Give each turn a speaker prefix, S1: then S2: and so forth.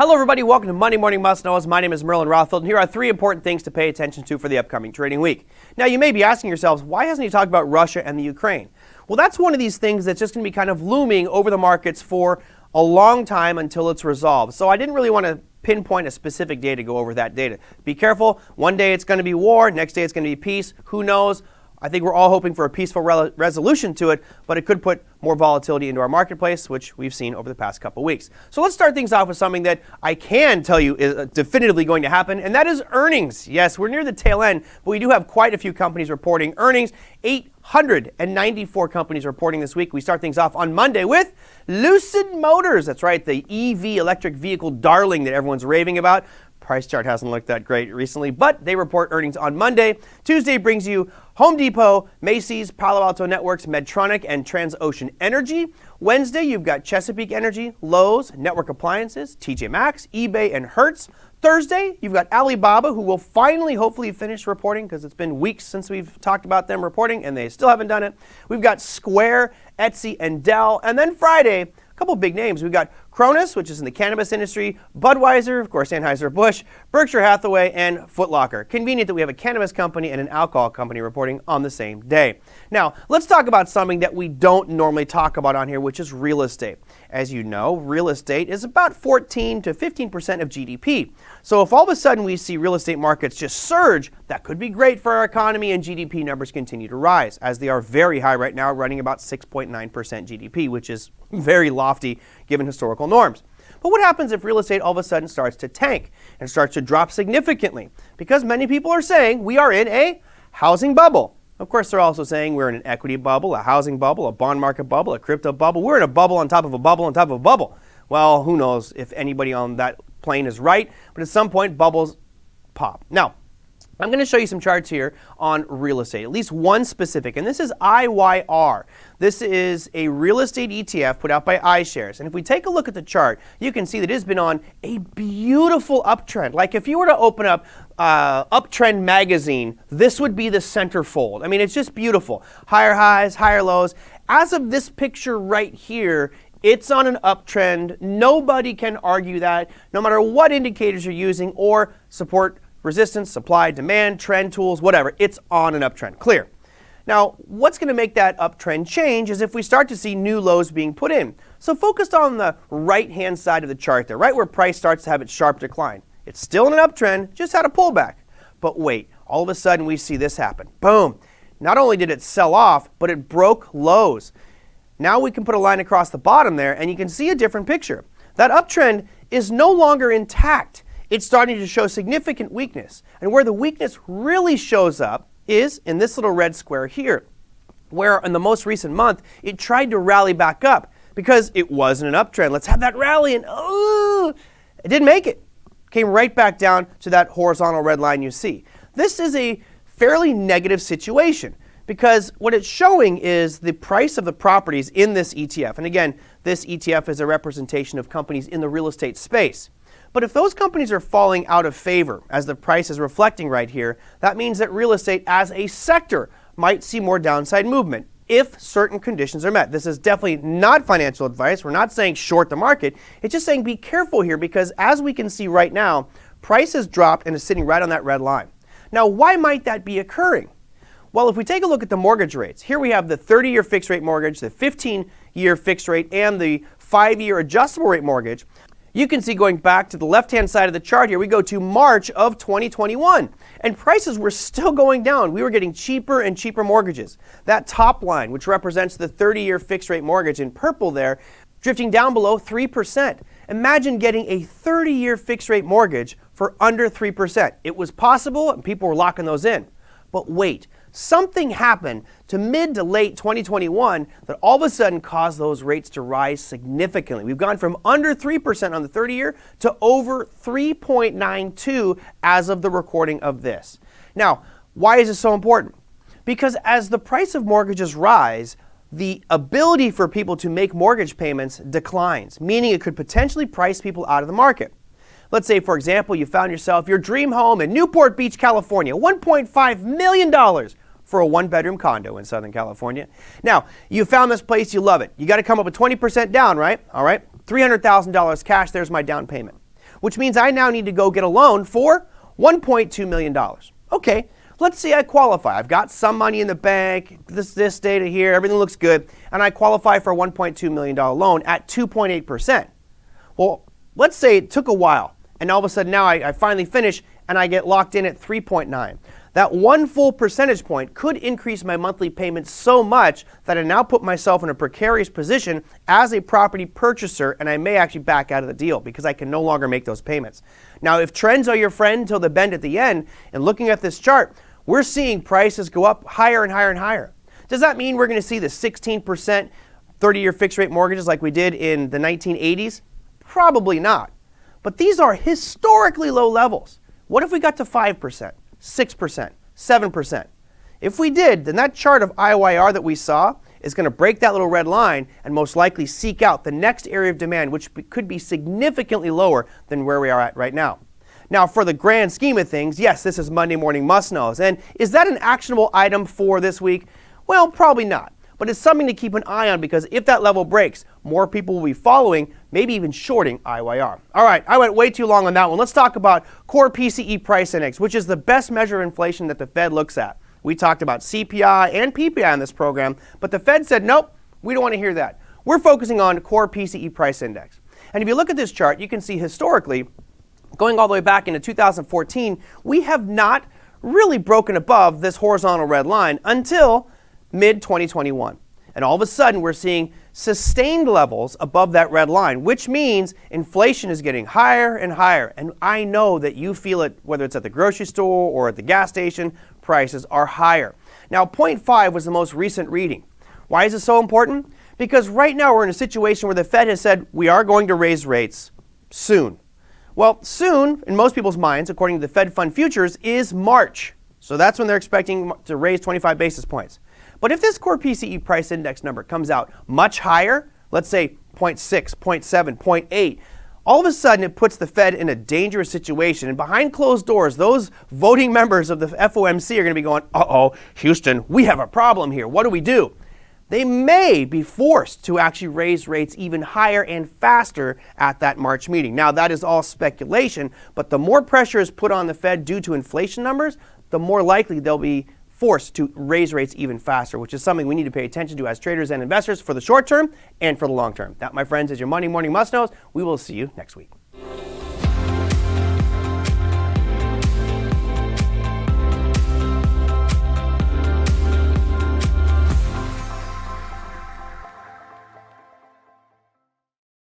S1: Hello everybody, welcome to Monday Morning Must-Knows. My name is Merlin Rothfield, and here are three important things to pay attention to for the upcoming trading week. Now you may be asking yourselves, why hasn't he talked about Russia and the Ukraine? Well, that's one of these things that's just going to be kind of looming over the markets for a long time until it's resolved. So I didn't really want to pinpoint a specific day to go over that data. Be careful, one day it's going to be war, next day it's going to be peace, who knows? I think we're all hoping for a peaceful resolution to it, but it could put more volatility into our marketplace, which we've seen over the past couple weeks. So let's start things off with something that I can tell you is definitively going to happen, and that is earnings. Yes, we're near the tail end, but we do have quite a few companies reporting earnings. 894 companies reporting this week. We start things off on Monday with Lucid Motors. That's right, the EV electric vehicle darling that everyone's raving about. Price chart hasn't looked that great recently, but they report earnings on Monday. Tuesday brings you Home Depot, Macy's, Palo Alto Networks, Medtronic, and Transocean Energy. Wednesday, you've got Chesapeake Energy, Lowe's, Network Appliances, TJ Maxx, eBay, and Hertz. Thursday, you've got Alibaba, who will finally, hopefully, finish reporting because it's been weeks since we've talked about them reporting, and they still haven't done it. We've got Square, Etsy, and Dell. And then Friday, a couple big names. We've got Cronus, which is in the cannabis industry, Budweiser, of course, Anheuser-Busch, Berkshire Hathaway, and Foot Locker. Convenient that we have a cannabis company and an alcohol company reporting on the same day. Now, let's talk about something that we don't normally talk about on here, which is real estate. As you know, real estate is about 14 to 15% of GDP. So if all of a sudden we see real estate markets just surge, that could be great for our economy and GDP numbers continue to rise, as they are very high right now, running about 6.9% GDP, which is very lofty given historical norms. But what happens if real estate all of a sudden starts to tank and starts to drop significantly? Because many people are saying we are in a housing bubble. Of course, they're also saying we're in an equity bubble, a housing bubble, a bond market bubble, a crypto bubble. We're in a bubble on top of a bubble on top of a bubble. Well, who knows if anybody on that plane is right, but at some point bubbles pop. Now, I'm going to show you some charts here on real estate, at least one specific, and this is IYR. This is a real estate ETF put out by iShares, and if we take a look at the chart, you can see that it has been on a beautiful uptrend. Like if you were to open up Uptrend magazine, this would be the centerfold. I mean, it's just beautiful. Higher highs, higher lows. As of this picture right here, it's on an uptrend. Nobody can argue that, no matter what indicators you're using or support, resistance, supply, demand, trend tools, whatever, it's on an uptrend, clear. Now, what's going to make that uptrend change is if we start to see new lows being put in. So focused on the right-hand side of the chart there, right where price starts to have its sharp decline. It's still in an uptrend, just had a pullback. But wait, all of a sudden we see this happen. Boom. Not only did it sell off, but it broke lows. Now we can put a line across the bottom there, and you can see a different picture. That uptrend is no longer intact. It's starting to show significant weakness. And where the weakness really shows up is in this little red square here, where in the most recent month, it tried to rally back up because it wasn't an uptrend. Let's have that rally, and it didn't make it. Came right back down to that horizontal red line you see. This is a fairly negative situation because what it's showing is the price of the properties in this ETF. And again, this ETF is a representation of companies in the real estate space. But if those companies are falling out of favor, as the price is reflecting right here, that means that real estate as a sector might see more downside movement if certain conditions are met. This is definitely not financial advice. We're not saying short the market. It's just saying be careful here because as we can see right now, price has dropped and is sitting right on that red line. Now, why might that be occurring? Well, if we take a look at the mortgage rates, here we have the 30-year fixed rate mortgage, the 15-year fixed rate, and the 5-year adjustable rate mortgage. You can see going back to the left-hand side of the chart here, we go to March of 2021, and prices were still going down. We were getting cheaper and cheaper mortgages. That top line, which represents the 30-year fixed rate mortgage in purple there, drifting down below 3%. Imagine getting a 30-year fixed rate mortgage for under 3%. It was possible, and people were locking those in. But wait, something happened to mid to late 2021 that all of a sudden caused those rates to rise significantly. We've gone from under 3% on the 30-year to over 3.92 as of the recording of this. Now, why is this so important? Because as the price of mortgages rise, the ability for people to make mortgage payments declines, meaning it could potentially price people out of the market. Let's say, for example, you found yourself your dream home in Newport Beach, California, $1.5 million for a one-bedroom condo in Southern California. Now, you found this place, you love it. You got to come up with 20% down, right? All right, $300,000 cash, there's my down payment. which means I now need to go get a loan for $1.2 million. Okay, let's say I qualify. I've got some money in the bank, this data here, everything looks good, and I qualify for a $1.2 million loan at 2.8%. Well, let's say it took a while, and all of a sudden now I finally finish, and I get locked in at 3.9. That 1 full percentage point could increase my monthly payments so much that I now put myself in a precarious position as a property purchaser, and I may actually back out of the deal because I can no longer make those payments. Now, if trends are your friend until the bend at the end, and looking at this chart, we're seeing prices go up higher and higher and higher. Does that mean we're going to see the 16% 30-year fixed rate mortgages like we did in the 1980s? Probably not. But these are historically low levels. What if we got to 5%? 6%, 7%. If we did, then that chart of IYR that we saw is going to break that little red line and most likely seek out the next area of demand, which could be significantly lower than where we are at right now. Now, for the grand scheme of things, yes, this is Monday Morning Must-Knows. And is that an actionable item for this week? Well, probably not. But it's something to keep an eye on because if that level breaks, more people will be following, maybe even shorting IYR. All right, I went way too long on that one. Let's talk about Core PCE Price Index, which is the best measure of inflation that the Fed looks at. We talked about CPI and PPI in this program, but the Fed said, nope, we don't want to hear that. We're focusing on Core PCE Price Index. And if you look at this chart, you can see historically, going all the way back into 2014, we have not really broken above this horizontal red line until mid-2021. And all of a sudden, we're seeing sustained levels above that red line, which means inflation is getting higher and higher. And I know that you feel it, whether it's at the grocery store or at the gas station, prices are higher. Now, 0.5 was the most recent reading. Why is this so important? Because right now we're in a situation where the Fed has said we are going to raise rates soon. Well, soon, in most people's minds, according to the Fed Fund Futures, is March. So that's when they're expecting to raise 25 basis points. But if this Core PCE Price Index number comes out much higher, let's say 0.6, 0.7, 0.8, all of a sudden it puts the Fed in a dangerous situation. And behind closed doors, those voting members of the FOMC are going to be going, uh-oh, Houston, we have a problem here. What do we do? They may be forced to actually raise rates even higher and faster at that March meeting. Now, that is all speculation, but the more pressure is put on the Fed due to inflation numbers, the more likely they'll be forced to raise rates even faster, which is something we need to pay attention to as traders and investors for the short term and for the long term. That, my friends, is your Monday Morning Must-Knows. We will see you next week.